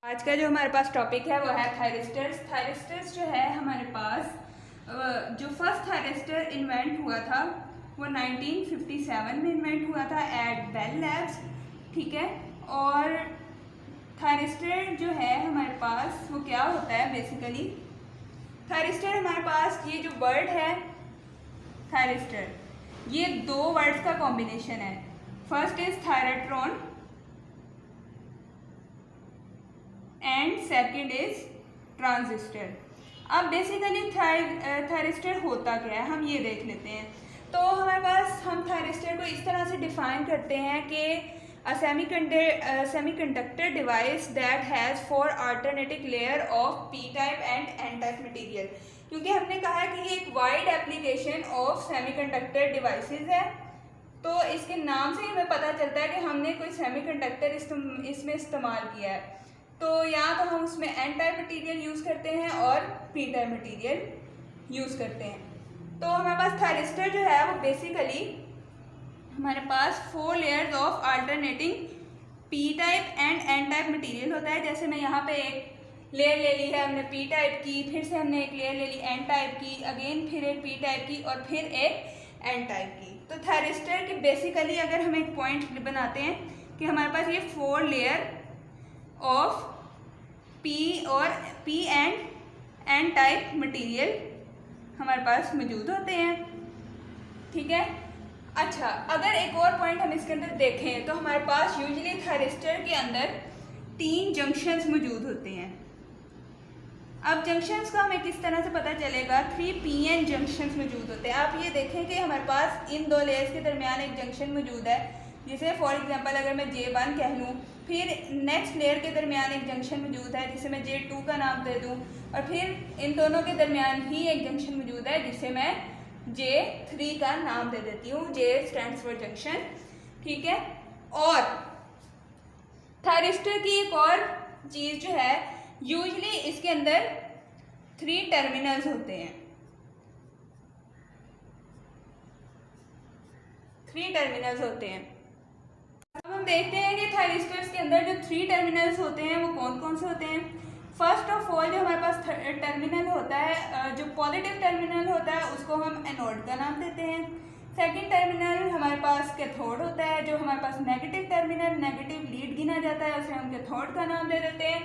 आज का जो हमारे पास टॉपिक है वो है थायरिस्टर्स। थायरिस्टर्स जो है हमारे पास जो फर्स्ट थायरिस्टर इन्वेंट हुआ था वो 1957 में इन्वेंट हुआ था एट बेल लैब्स, ठीक है। और थायरिस्टर जो है हमारे पास वो क्या होता है बेसिकली, थायरिस्टर हमारे पास ये जो वर्ड है थायरिस्टर, ये दो वर्ड्स का कॉम्बिनेशन है। First is thyratron and second is transistor. अब बेसिकली थायरिस्टर होता क्या है हम ये देख लेते हैं। तो हमारे पास हम थायरिस्टर को इस तरह से डिफाइन करते हैं कि a semiconductor device that has 4 alternative layer of P type and N type material. क्योंकि हमने कहा है कि ये एक wide application of semiconductor devices है, तो इसके नाम से हमें पता चलता है कि हमने कोई सेमीकंडक्टर इसमें इस्तेमाल किया है। तो या तो हम उसमें एन टाइप मटेरियल यूज़ करते हैं और पी टाइप मटेरियल यूज़ करते हैं। तो हमारे पास थायरिस्टर जो है वो बेसिकली हमारे पास 4 layers of alternating P type and N type material होता है। जैसे मैं यहाँ पे एक लेयर ले ली है हमने पी टाइप की, फिर से हमने एक लेयर ले ली एन टाइप की, अगेन फिर एक पी टाइप की और फिर एक एन टाइप की। तो थायरिस्टर के बेसिकली अगर हम एक पॉइंट बनाते हैं कि हमारे पास ये 4 लेयर ऑफ पी और P and N type material हमारे पास मौजूद होते हैं, ठीक है। अच्छा, अगर एक और पॉइंट हम इसके अंदर देखें तो हमारे पास यूजुअली थायरिस्टर के अंदर 3 जंक्शंस मौजूद होते हैं। अब जंक्शंस का हमें किस तरह से पता चलेगा, 3 पीएन जंक्शंस मौजूद होते हैं। आप ये देखें कि हमारे पास इन 2 लेयर्स के दरमियान एक जंक्शन मौजूद है, जिसे फॉर एग्जांपल अगर मैं J1 कह लूँ, फिर नेक्स्ट लेयर के दरमियान एक जंक्शन मौजूद है जिसे मैं J2 का नाम दे दूँ, और फिर इन दोनों के दरमियान ही एक जंक्शन मौजूद है जिसे मैं J3 का नाम दे देती हूँ। J स्टैंड्स फॉर जंक्शन, ठीक है। और थायरिस्टर की एक और चीज़ जो है, यूजुअली इसके अंदर 3 टर्मिनल्स होते हैं। 3 टर्मिनल्स होते हैं। अब हम देखते हैं कि थायरिस्टर्स के अंदर जो 3 टर्मिनल्स होते हैं वो कौन कौन से होते हैं। फर्स्ट ऑफ ऑल जो हमारे पास टर्मिनल होता है, जो पॉजिटिव टर्मिनल होता है उसको हम एनोड का नाम देते हैं। सेकंड टर्मिनल हमारे पास कैथोड होता है, जो हमारे पास नेगेटिव टर्मिनल, नेगेटिव लीड गिना जाता है, उसे हम कैथोड का नाम दे देते हैं।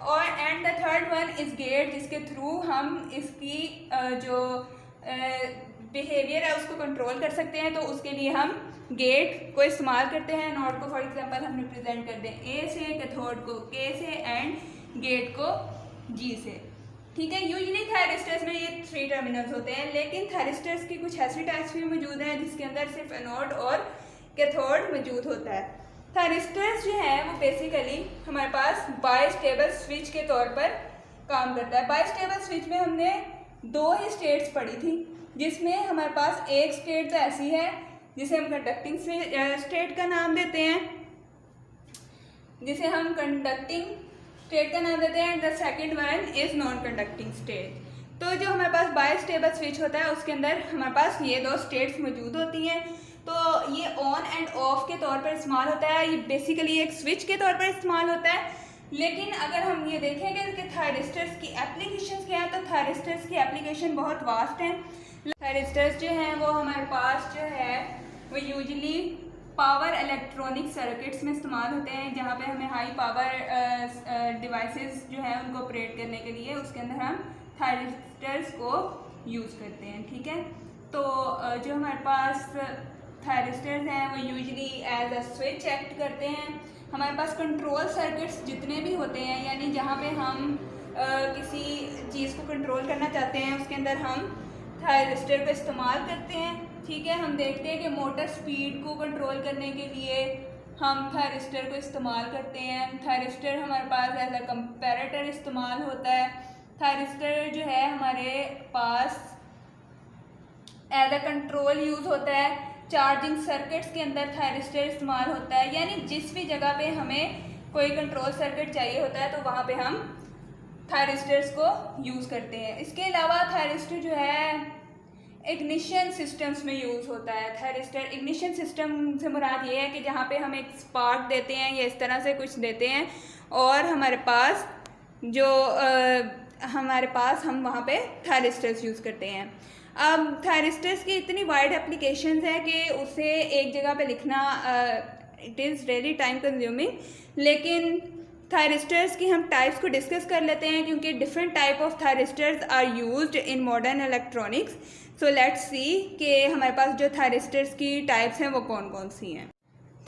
और and the third one is get, जिसके थ्रू हम इसकी जो बिहेवियर है उसको कंट्रोल कर सकते हैं। तो उसके लिए हम गेट को इस्तेमाल करते हैं। नोड को फॉर एग्जांपल हम रिप्रेजेंट कर दें ए से, कैथोड को के से एंड गेट को जी से, ठीक है। यूजुअली थायरिस्टर्स में ये 3 टर्मिनल्स होते हैं, लेकिन थायरिस्टर्स की कुछ ऐसी टाइप्स भी मौजूद हैं जिसके अंदर सिर्फ एनोड और कैथोड मौजूद होता है। थायरिस्टर्स जो है वो बेसिकली हमारे पास बाइस्टेबल स्विच के तौर पर काम करता है। बाइस्टेबल स्विच में हमने 2 ही स्टेट्स पढ़ी थी, जिसमें हमारे पास एक स्टेट तो ऐसी है जिसे हम कंडक्टिंग स्टेट का नाम देते हैं, जिसे हम कंडक्टिंग स्टेट का नाम देते हैं। The second one is non conducting state. तो जो हमारे पास बाइस्टेबल स्विच होता है उसके अंदर हमारे पास ये 2 स्टेट्स मौजूद होती हैं। तो ये ऑन एंड ऑफ के तौर पर इस्तेमाल होता है, ये बेसिकली एक स्विच के तौर पर इस्तेमाल होता है। लेकिन अगर हम ये देखेंगे कि थायरिस्टर्स की एप्लीकेशंस क्या है, तो थायरिस्टर्स की एप्लीकेशन बहुत वास्ट है। थायरिस्टर्स जो हैं वो हमारे पास जो है वो यूजुअली पावर इलेक्ट्रॉनिक सर्किट्स में इस्तेमाल होते हैं, जहाँ पे हमें हाई पावर डिवाइसेस जो हैं उनको ऑपरेट करने के लिए उसके अंदर हम थायरिस्टर्स को यूज़ करते हैं, ठीक है। तो जो हमारे पास थायरिस्टर्स हैं वो usually as a switch act करते हैं। हमारे पास कंट्रोल सर्किट्स जितने भी होते हैं, यानी जहाँ पे हम किसी चीज़ को कंट्रोल करना चाहते हैं उसके अंदर हम थायरिस्टर का इस्तेमाल करते हैं, ठीक है। हम देखते हैं कि मोटर स्पीड को कंट्रोल करने के लिए हम थायरिस्टर को इस्तेमाल करते हैं। थायरिस्टर हमारे पास एज अ कंपैरेटर इस्तेमाल होता है। थायरिस्टर जो है हमारे पास एज अ कंट्रोल यूज़ होता है। चार्जिंग सर्किट्स के अंदर थायरिस्टर इस्तेमाल होता है, यानी जिस भी जगह पे हमें कोई कंट्रोल सर्किट चाहिए होता है तो वहाँ पे हम थायरिस्टर्स को यूज़ करते हैं। इसके अलावा थायरिस्टर जो है इग्निशन सिस्टम्स में यूज़ होता है थायरिस्टर। इग्निशन सिस्टम से मुराद ये है कि जहाँ पे हम एक स्पार्क देते हैं या इस तरह से कुछ देते हैं और हमारे पास हम वहाँ पे थायरिस्टर्स यूज़ करते हैं। अब थायरिस्टर्स की इतनी वाइड एप्लीकेशंस हैं कि उसे एक जगह पे लिखना it is really time consuming, लेकिन थायरिस्टर्स की हम टाइप्स को डिस्कस कर लेते हैं क्योंकि different type of thyristors are used in modern electronics. So let's see कि हमारे पास जो थायरिस्टर्स की टाइप्स हैं वो कौन कौन सी हैं।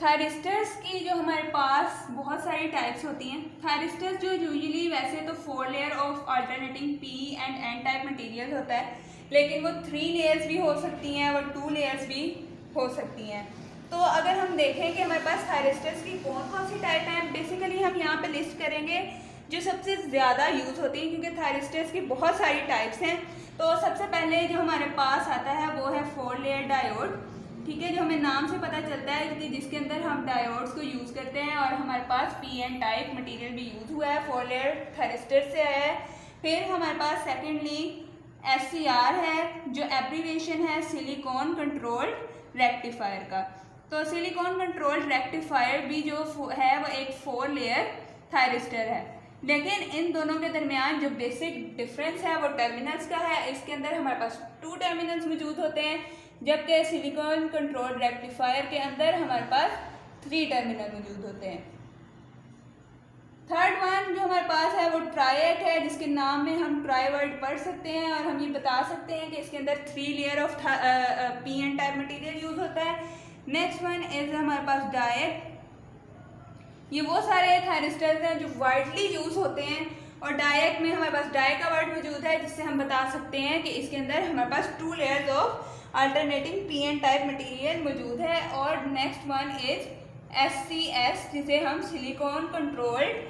थायरिस्टर्स की जो हमारे पास बहुत सारी टाइप्स होती हैं। थायरिस्टर्स जो यूजुअली वैसे तो 4 layer of alternating P and N type material होता है, लेकिन वो 3 लेयर्स भी हो सकती हैं और 2 लेयर्स भी हो सकती हैं। तो अगर हम देखें कि हमारे पास थायरिस्टर्स की कौन कौन सी टाइप हैं, बेसिकली हम यहाँ पे लिस्ट करेंगे जो सबसे ज़्यादा यूज़ होती हैं क्योंकि थायरिस्टर्स की बहुत सारी टाइप्स हैं। तो सबसे पहले जो हमारे पास आता है वो है 4 लेयर डायोड, ठीक है, जो हमें नाम से पता चलता है कि जिसके अंदर हम डायोड्स को यूज़ करते हैं और हमारे पास पी एन टाइप मटेरियल भी यूज़ हुआ है, 4 लेयर थायरिस्टर से आया है। फिर हमारे पास सेकेंडली SCR है जो एब्रीविएशन है सिलिकॉन कंट्रोल्ड रेक्टिफायर का। तो सिलिकॉन कंट्रोल्ड रेक्टिफायर भी जो है वो एक 4 लेयर थायरिस्टर है, लेकिन इन दोनों के दरमियान जो बेसिक डिफरेंस है वो टर्मिनल्स का है। इसके अंदर हमारे पास 2 टर्मिनल्स मौजूद होते हैं, जबकि सिलिकॉन कंट्रोल्ड रेक्टिफायर के अंदर हमारे पास 3 टर्मिनल मौजूद होते हैं। थर्ड वन जो हमारे पास है वो ट्राइएट है, जिसके नाम में हम ट्राई वर्ड पढ़ सकते हैं और हम ये बता सकते हैं कि इसके अंदर 3 layer of P N type material use होता है। नेक्स्ट वन इज हमारे पास डायट। ये वो सारे थायरिस्टर्स हैं जो वाइडली यूज़ होते हैं और डायट में हमारे पास डाई का वर्ड मौजूद है, जिससे हम बता सकते हैं कि इसके अंदर हमारे पास 2 layers of alternating P N type material मौजूद है। और नेक्स्ट वन इज SCS, जिसे हम सिलिकॉन कंट्रोल्ड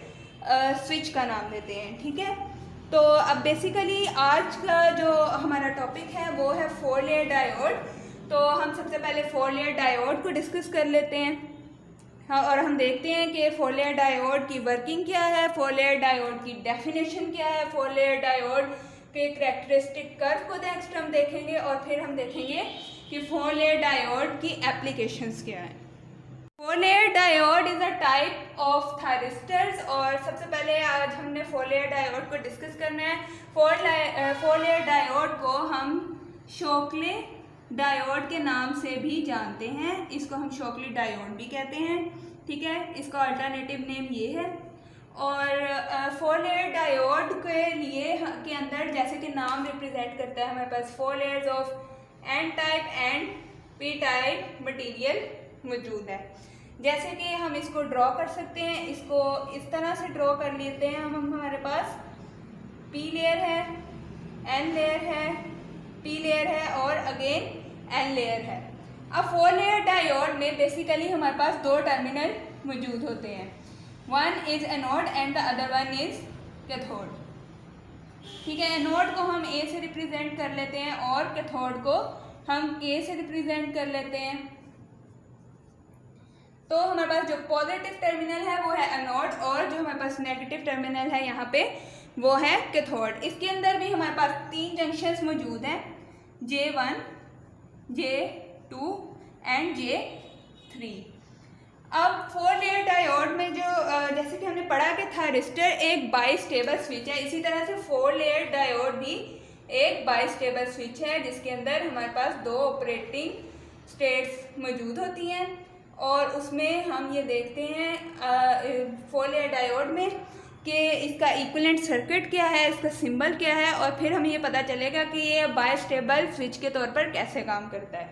स्विच का नाम देते हैं, ठीक है। तो अब बेसिकली आज का जो हमारा टॉपिक है वो है 4 लेयर डायोड। तो हम सबसे पहले 4 लेयर डायोड को डिस्कस कर लेते हैं। हाँ, और हम देखते हैं कि 4 लेयर डायोड की वर्किंग क्या है, 4 लेयर डायोड की डेफिनेशन क्या है, 4 लेयर डायोड के कैरेक्टरिस्टिक कर्व को नेक्स्ट हम देखेंगे और फिर हम देखेंगे कि 4 लेयर डायोड की एप्लीकेशंस क्या हैं। 4 layer diode is a type of thyristors और सबसे पहले आज हमने 4 लेयर डायोड को डिस्कस करना है। 4 लेयर डायोड को हम शोकले डायोड के नाम से भी जानते हैं, इसको हम शोकले डायोड भी कहते हैं, ठीक है। इसका अल्टरनेटिव नेम ये है। और 4 लेयर डायोड के लिए के अंदर जैसे कि नाम रिप्रेजेंट करता है, हमारे पास 4 layers of N type and P type material मौजूद है। जैसे कि हम इसको ड्रॉ कर सकते हैं, इसको इस तरह से ड्रॉ कर लेते हैं हम हमारे पास पी लेयर है, एन लेयर है, पी लेयर है और अगेन एन लेयर है। अब 4 लेयर डायोड में बेसिकली हमारे पास 2 टर्मिनल मौजूद होते हैं, one is anode and the other one is cathode, ठीक है। एनोड को हम ए से रिप्रेजेंट कर लेते हैं और कैथोड को हम के से रिप्रेजेंट कर लेते हैं। तो हमारे पास जो पॉजिटिव टर्मिनल है वो है एनोड और जो हमारे पास नेगेटिव टर्मिनल है यहाँ पे वो है कैथोड। इसके अंदर भी हमारे पास 3 जंक्शंस मौजूद हैं, J1, J2 एंड J3। अब 4 लेयर डायोड में जो जैसे कि हमने पढ़ा कि थायरिस्टर एक बाइस्टेबल स्विच है, इसी तरह से 4 लेयर डायोड भी एक बाइस्टेबल स्विच है जिसके अंदर हमारे पास 2 ऑपरेटिंग स्टेट्स मौजूद होती हैं और उसमें हम ये देखते हैं 4 लेयर डायोड में कि इसका इक्विवेलेंट सर्किट क्या है, इसका सिंबल क्या है और फिर हमें ये पता चलेगा कि ये बाइस्टेबल स्विच के तौर पर कैसे काम करता है।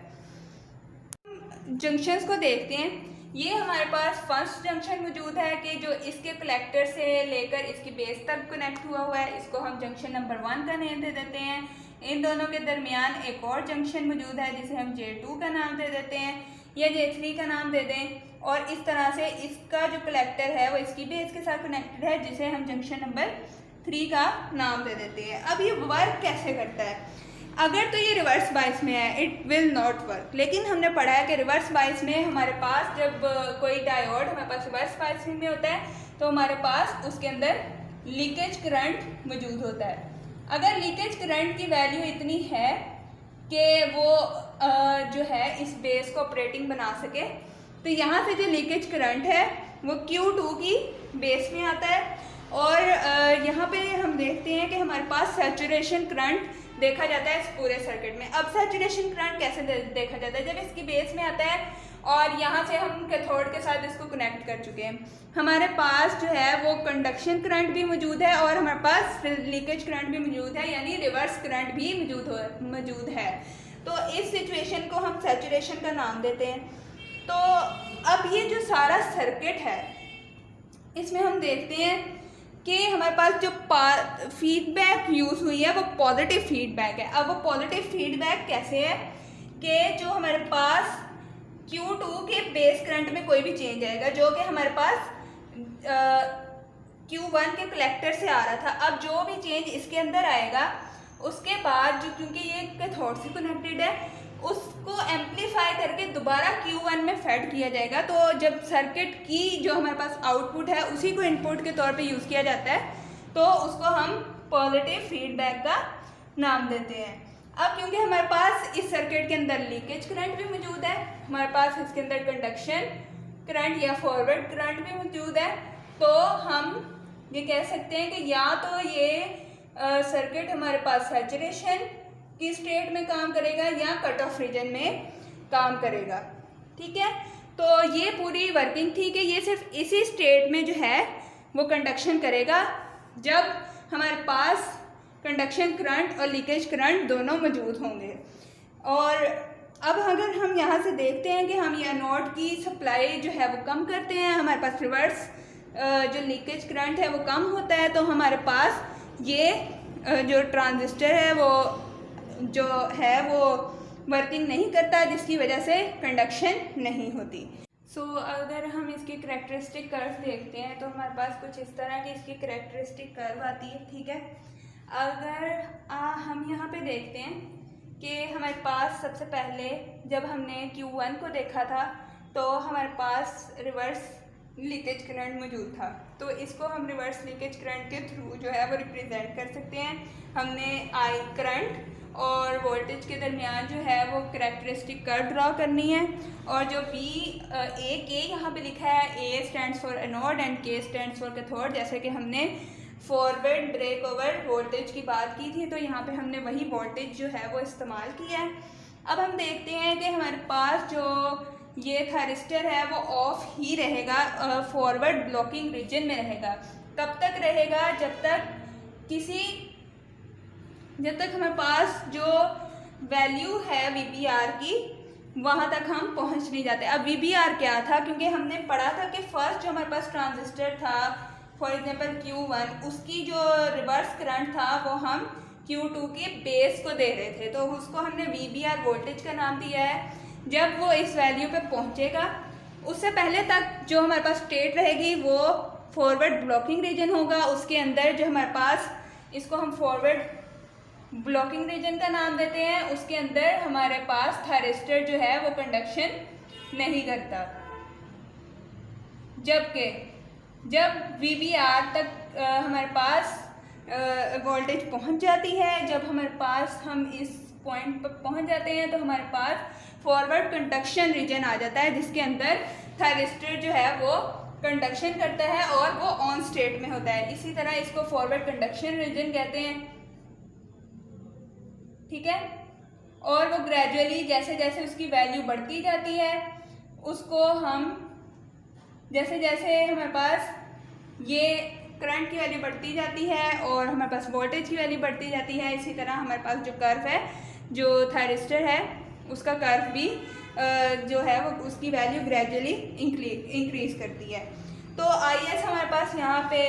जंक्शंस को देखते हैं। ये हमारे पास फर्स्ट जंक्शन मौजूद है कि जो इसके कलेक्टर से लेकर इसकी बेस तक कनेक्ट हुआ है, इसको हम जंक्शन नंबर 1 का नेम दे देते हैं। इन दोनों के दरमियान एक और जंक्शन मौजूद है जिसे हम J2 का नाम दे देते हैं या J3 का नाम दे दें और इस तरह से इसका जो कलेक्टर है वो इसकी बेस के साथ कनेक्टेड है जिसे हम जंक्शन नंबर 3 का नाम दे देते हैं। अब ये वर्क कैसे करता है? अगर तो ये रिवर्स बाइस में है इट विल नॉट वर्क, लेकिन हमने पढ़ा है कि रिवर्स बाइस में हमारे पास जब कोई डायोड हमारे पास रिवर्स बाइसिंग में होता है तो हमारे पास उसके अंदर लीकेज करंट मौजूद होता है। अगर लीकेज करंट की वैल्यू इतनी है कि वो जो है इस बेस को ऑपरेटिंग बना सके। तो यहाँ से जो लीकेज करंट है वो Q2 की बेस में आता है। और यहाँ पे हम देखते हैं कि हमारे पास सैचुरेशन करंट देखा जाता है इस पूरे सर्किट में। अब सैचुरेशन करंट कैसे देखा जाता है, जब इसकी बेस में आता है और यहाँ से हम कैथोड के साथ इसको कनेक्ट कर चुके हैं, हमारे पास जो है वो कंडक्शन करंट भी मौजूद है और हमारे पास लीकेज करंट भी मौजूद है, यानी रिवर्स करंट भी मौजूद है। तो इस सिचुएशन को हम सैचुरेशन का नाम देते हैं। तो अब ये जो सारा सर्किट है इसमें हम देखते हैं कि हमारे पास जो फीडबैक यूज़ हुई है वो पॉजिटिव फीडबैक है। अब वो पॉजिटिव फीडबैक कैसे है कि जो हमारे पास Q2 के बेस करंट में कोई भी चेंज आएगा जो कि हमारे पास Q1 के कलेक्टर से आ रहा था, अब जो भी चेंज इसके अंदर आएगा उसके बाद जो, क्योंकि ये कैथोड से कनेक्टेड है, उसको एम्पलीफाई करके दोबारा Q1 में फेड किया जाएगा। तो जब सर्किट की जो हमारे पास आउटपुट है उसी को इनपुट के तौर पे यूज़ किया जाता है, तो उसको हम पॉजिटिव फीडबैक का नाम देते हैं। अब क्योंकि हमारे पास इस सर्किट के अंदर लीकेज करंट भी मौजूद है, हमारे पास इसके अंदर कंडक्शन करंट या फॉरवर्ड करंट भी मौजूद है, तो हम ये कह सकते हैं कि या तो ये सर्किट हमारे पास सैचुरेशन की स्टेट में काम करेगा या कट ऑफ रीजन में काम करेगा। ठीक है, तो ये पूरी वर्किंग थी कि ये सिर्फ इसी स्टेट में जो है वो कंडक्शन करेगा जब हमारे पास कंडक्शन करंट और लीकेज करंट दोनों मौजूद होंगे। और अब अगर हम यहाँ से देखते हैं कि हम ये एनोड की सप्लाई जो है वो कम करते हैं, हमारे पास रिवर्स जो लीकेज करंट है वो कम होता है, तो हमारे पास ये जो ट्रांजिस्टर है वो जो है वो वर्किंग नहीं करता, जिसकी वजह से कंडक्शन नहीं होती। अगर हम इसकी करैक्टरिस्टिक कर्व देखते हैं तो हमारे पास कुछ इस तरह की इसकी करैक्टरिस्टिक कर्व आती है। ठीक है, अगर हम यहाँ पे देखते हैं कि हमारे पास सबसे पहले जब हमने Q1 को देखा था तो हमारे पास रिवर्स लीकेज करंट मौजूद था, तो इसको हम रिवर्स लीकेज करंट के थ्रू जो है वो रिप्रेजेंट कर सकते हैं। हमने I करंट और वोल्टेज के दरमियान जो है वो करैक्टरिस्टिक कर्व ड्रॉ करनी है, और जो के यहाँ पे लिखा है, A stands for anode and K stands for cathode, जैसे कि हमने फॉरवर्ड ब्रेक ओवर वोल्टेज की बात की थी, तो यहाँ पे हमने वही वोल्टेज जो है वो इस्तेमाल किया है। अब हम देखते हैं कि हमारे पास जो ये थायरिस्टर है वो ऑफ ही रहेगा, फॉरवर्ड ब्लॉकिंग रीजन में रहेगा। कब तक रहेगा? जब तक हमारे पास जो वैल्यू है VBR की वहाँ तक हम पहुँच नहीं जाते। अब VBR क्या था? क्योंकि हमने पढ़ा था कि फर्स्ट जो हमारे पास ट्रांजिस्टर था फॉर एग्जांपल Q1, उसकी जो रिवर्स करंट था वो हम Q2 के बेस को दे रहे थे, तो उसको हमने VBR वोल्टेज का नाम दिया है। जब वो इस वैल्यू पे पहुँचेगा उससे पहले तक जो हमारे पास स्टेट रहेगी वो फॉरवर्ड ब्लॉकिंग रीजन होगा, उसके अंदर जो हमारे पास, इसको हम फॉरवर्ड ब्लॉकिंग रीजन का नाम देते हैं, उसके अंदर हमारे पास थायरिस्टर जो है वो कंडक्शन नहीं करता। जबकि जब VBR तक हमारे पास वोल्टेज पहुंच जाती है, जब हमारे पास हम इस पॉइंट पर पहुंच जाते हैं तो हमारे पास फॉरवर्ड कंडक्शन रीजन आ जाता है, जिसके अंदर थायरिस्टर जो है वो कंडक्शन करता है और वो ऑन स्टेट में होता है। इसी तरह इसको फॉरवर्ड कंडक्शन रीजन कहते हैं। ठीक है, और वो ग्रेजुअली जैसे जैसे उसकी वैल्यू बढ़ती जाती है, उसको हम जैसे जैसे हमारे पास ये करंट की वैल्यू बढ़ती जाती है और हमारे पास वोल्टेज की वैल्यू बढ़ती जाती है, इसी तरह हमारे पास जो कर्व है, जो थायरिस्टर है उसका कर्व भी जो है वो उसकी वैल्यू ग्रेजुअली इंक्रीज करती है। तो IS हमारे पास यहाँ पे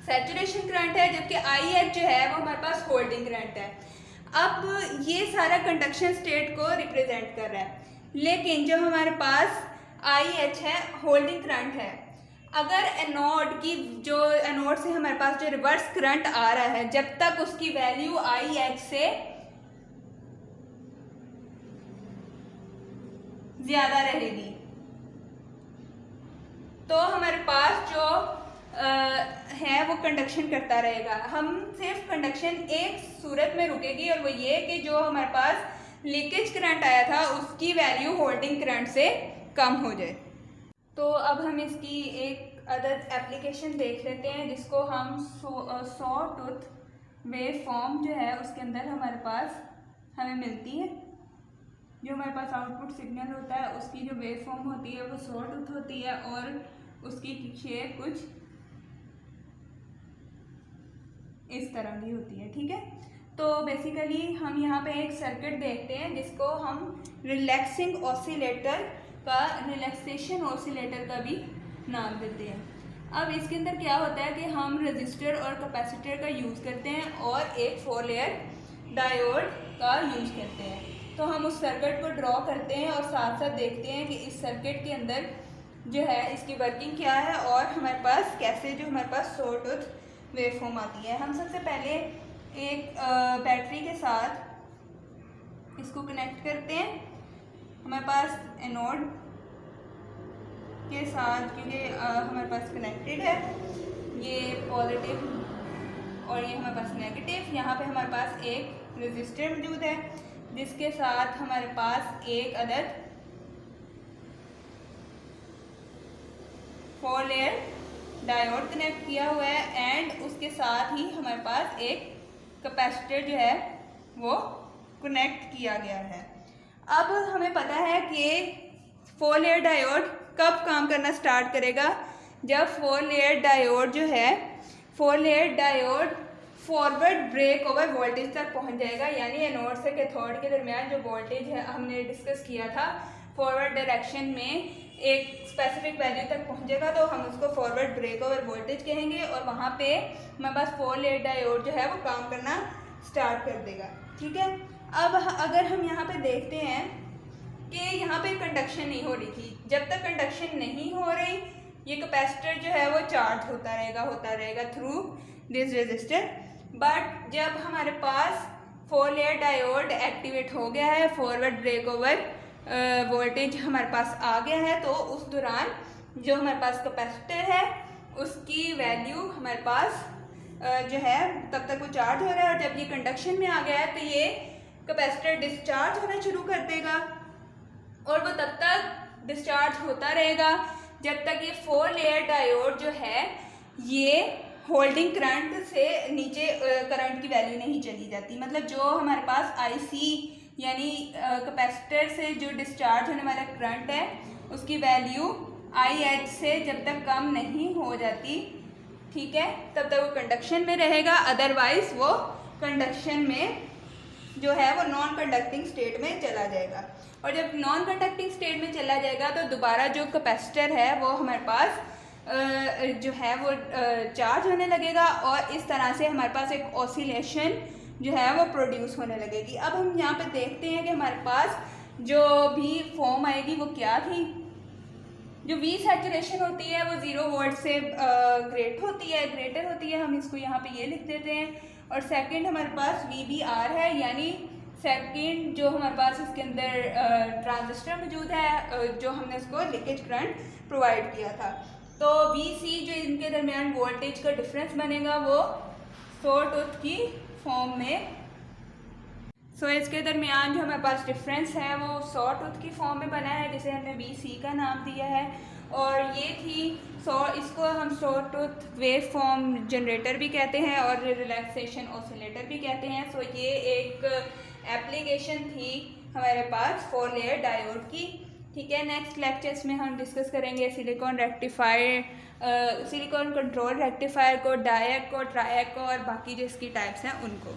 सैचुरेशन करंट है, जबकि IH जो है वो हमारे पास होल्डिंग करंट है। अब ये सारा कंडक्शन स्टेट को रिप्रेजेंट कर रहा है, लेकिन जो हमारे पास IH है होल्डिंग करंट है। अगर एनोड से हमारे पास जो रिवर्स करंट आ रहा है, जब तक उसकी वैल्यू IH से ज्यादा रहेगी, तो हमारे पास जो है वो कंडक्शन करता रहेगा। हम सिर्फ कंडक्शन एक सूरत में रुकेगी और वो ये कि जो हमारे पास लीकेज करंट आया था उसकी वैल्यू होल्डिंग करंट से कम हो जाए। तो अब हम इसकी एक अदद एप्लीकेशन देख लेते हैं जिसको हम सॉ टूथ वेव फॉर्म जो है उसके अंदर हमारे पास हमें मिलती है। जो हमारे पास आउटपुट सिग्नल होता है उसकी जो वेव फॉर्म होती है वो सॉ टूथ होती है और उसकी शेप कुछ इस तरह की होती है। ठीक है, तो बेसिकली हम यहाँ पे एक सर्किट देखते हैं जिसको हम रिलैक्सिंग ऑसिलेटर का रिलैक्सेशन ऑसिलेटर का भी नाम देते हैं। अब इसके अंदर क्या होता है कि हम रजिस्टर और कैपेसिटर का यूज़ करते हैं और एक 4 लेयर डायोड का यूज़ करते हैं। तो हम उस सर्किट को ड्रॉ करते हैं और साथ साथ देखते हैं कि इस सर्किट के अंदर जो है इसकी वर्किंग क्या है और हमारे पास कैसे जो हमारे पास सॉ टूथ वेवफॉर्म आती है। हम सबसे पहले एक बैटरी के साथ इसको कनेक्ट करते हैं। हमारे पास एनोड के साथ क्योंकि हमारे पास कनेक्टेड है, ये पॉजिटिव और ये हमारे पास नेगेटिव। यहाँ पे हमारे पास एक रेजिस्टर मौजूद है जिसके साथ हमारे पास एक अदद 4 लेयर डायोड कनेक्ट किया हुआ है एंड उसके साथ ही हमारे पास एक कैपेसिटर जो है वो कनेक्ट किया गया है। अब हमें पता है कि 4 लेयर डायोड कब काम करना स्टार्ट करेगा, जब 4 लेयर डायोड जो है 4 layer diode forward break over voltage तक पहुंच जाएगा। यानी एनोड से कैथोड के दरमियान जो वोल्टेज है हमने डिस्कस किया था फॉरवर्ड डायरेक्शन में एक स्पेसिफिक वैल्यू तक पहुंचेगा तो हम उसको फॉरवर्ड ब्रेक ओवर वोल्टेज कहेंगे और वहाँ पे हमारे पास 4 लेयर डायोड जो है वो काम करना स्टार्ट कर देगा। ठीक है, अब अगर हम यहाँ पे देखते हैं कि यहाँ पे कंडक्शन नहीं हो रही थी, जब तक कंडक्शन नहीं हो रही ये कैपेसिटर जो है वो चार्ज होता रहेगा थ्रू दिस रेजिस्टर। बट जब हमारे पास 4 लेयर डायोड एक्टिवेट हो गया है, फॉरवर्ड ब्रेक ओवर वोल्टेज हमारे पास आ गया है, तो उस दौरान जो हमारे पास कैपेसिटर है उसकी वैल्यू हमारे पास जो है तब तक वो चार्ज हो रहा है और जब ये कंडक्शन में आ गया है तो ये कैपेसिटर डिस्चार्ज होना शुरू कर देगा और वो तब तक डिस्चार्ज होता रहेगा जब तक ये 4 लेयर डायोड जो है ये होल्डिंग करंट से नीचे करंट की वैल्यू नहीं चली जाती। मतलब जो हमारे पास आईसी यानी कैपेसिटर से जो डिस्चार्ज होने वाला करंट है उसकी वैल्यू IH से जब तक कम नहीं हो जाती, ठीक है, तब तक वो कंडक्शन में रहेगा। अदरवाइज वो कंडक्शन में जो है वो नॉन कंडक्टिंग स्टेट में चला जाएगा और जब नॉन कंडक्टिंग स्टेट में चला जाएगा तो दोबारा जो कैपेसिटर है वो हमारे पास जो है वो चार्ज होने लगेगा और इस तरह से हमारे पास एक ऑसिलेशन जो है वो प्रोड्यूस होने लगेगी। अब हम यहाँ पे देखते हैं कि हमारे पास जो भी फॉर्म आएगी वो क्या थी। जो वी सैचुरेशन होती है वो 0 वोल्ट से ग्रेटर होती है, हम इसको यहाँ पे ये लिख देते हैं। और सेकंड हमारे पास VBR है, यानी सेकंड जो हमारे पास इसके अंदर ट्रांजिस्टर मौजूद है जो हमने उसको लीकेज करंट प्रोवाइड किया था। तो VC जो इनके दरमियान वोल्टेज का डिफरेंस बनेगा वो सॉ टूथ की फॉर्म में। सो इसके दरमियान जो हमारे पास डिफरेंस है वो सॉ टूथ की फॉर्म में बना है जिसे हमने VC का नाम दिया है। और ये थी इसको हम saw tooth wave form generator भी कहते हैं और रिलैक्सेशन ऑसिलेटर भी कहते हैं। सो ये एक एप्लीकेशन थी हमारे पास 4 लेयर डायोड की। ठीक है, नेक्स्ट लेक्चर्स में हम डिस्कस करेंगे silicon rectifier, silicon control rectifier को, डायक को, ट्रायक को और बाकी जो इसकी टाइप्स हैं उनको।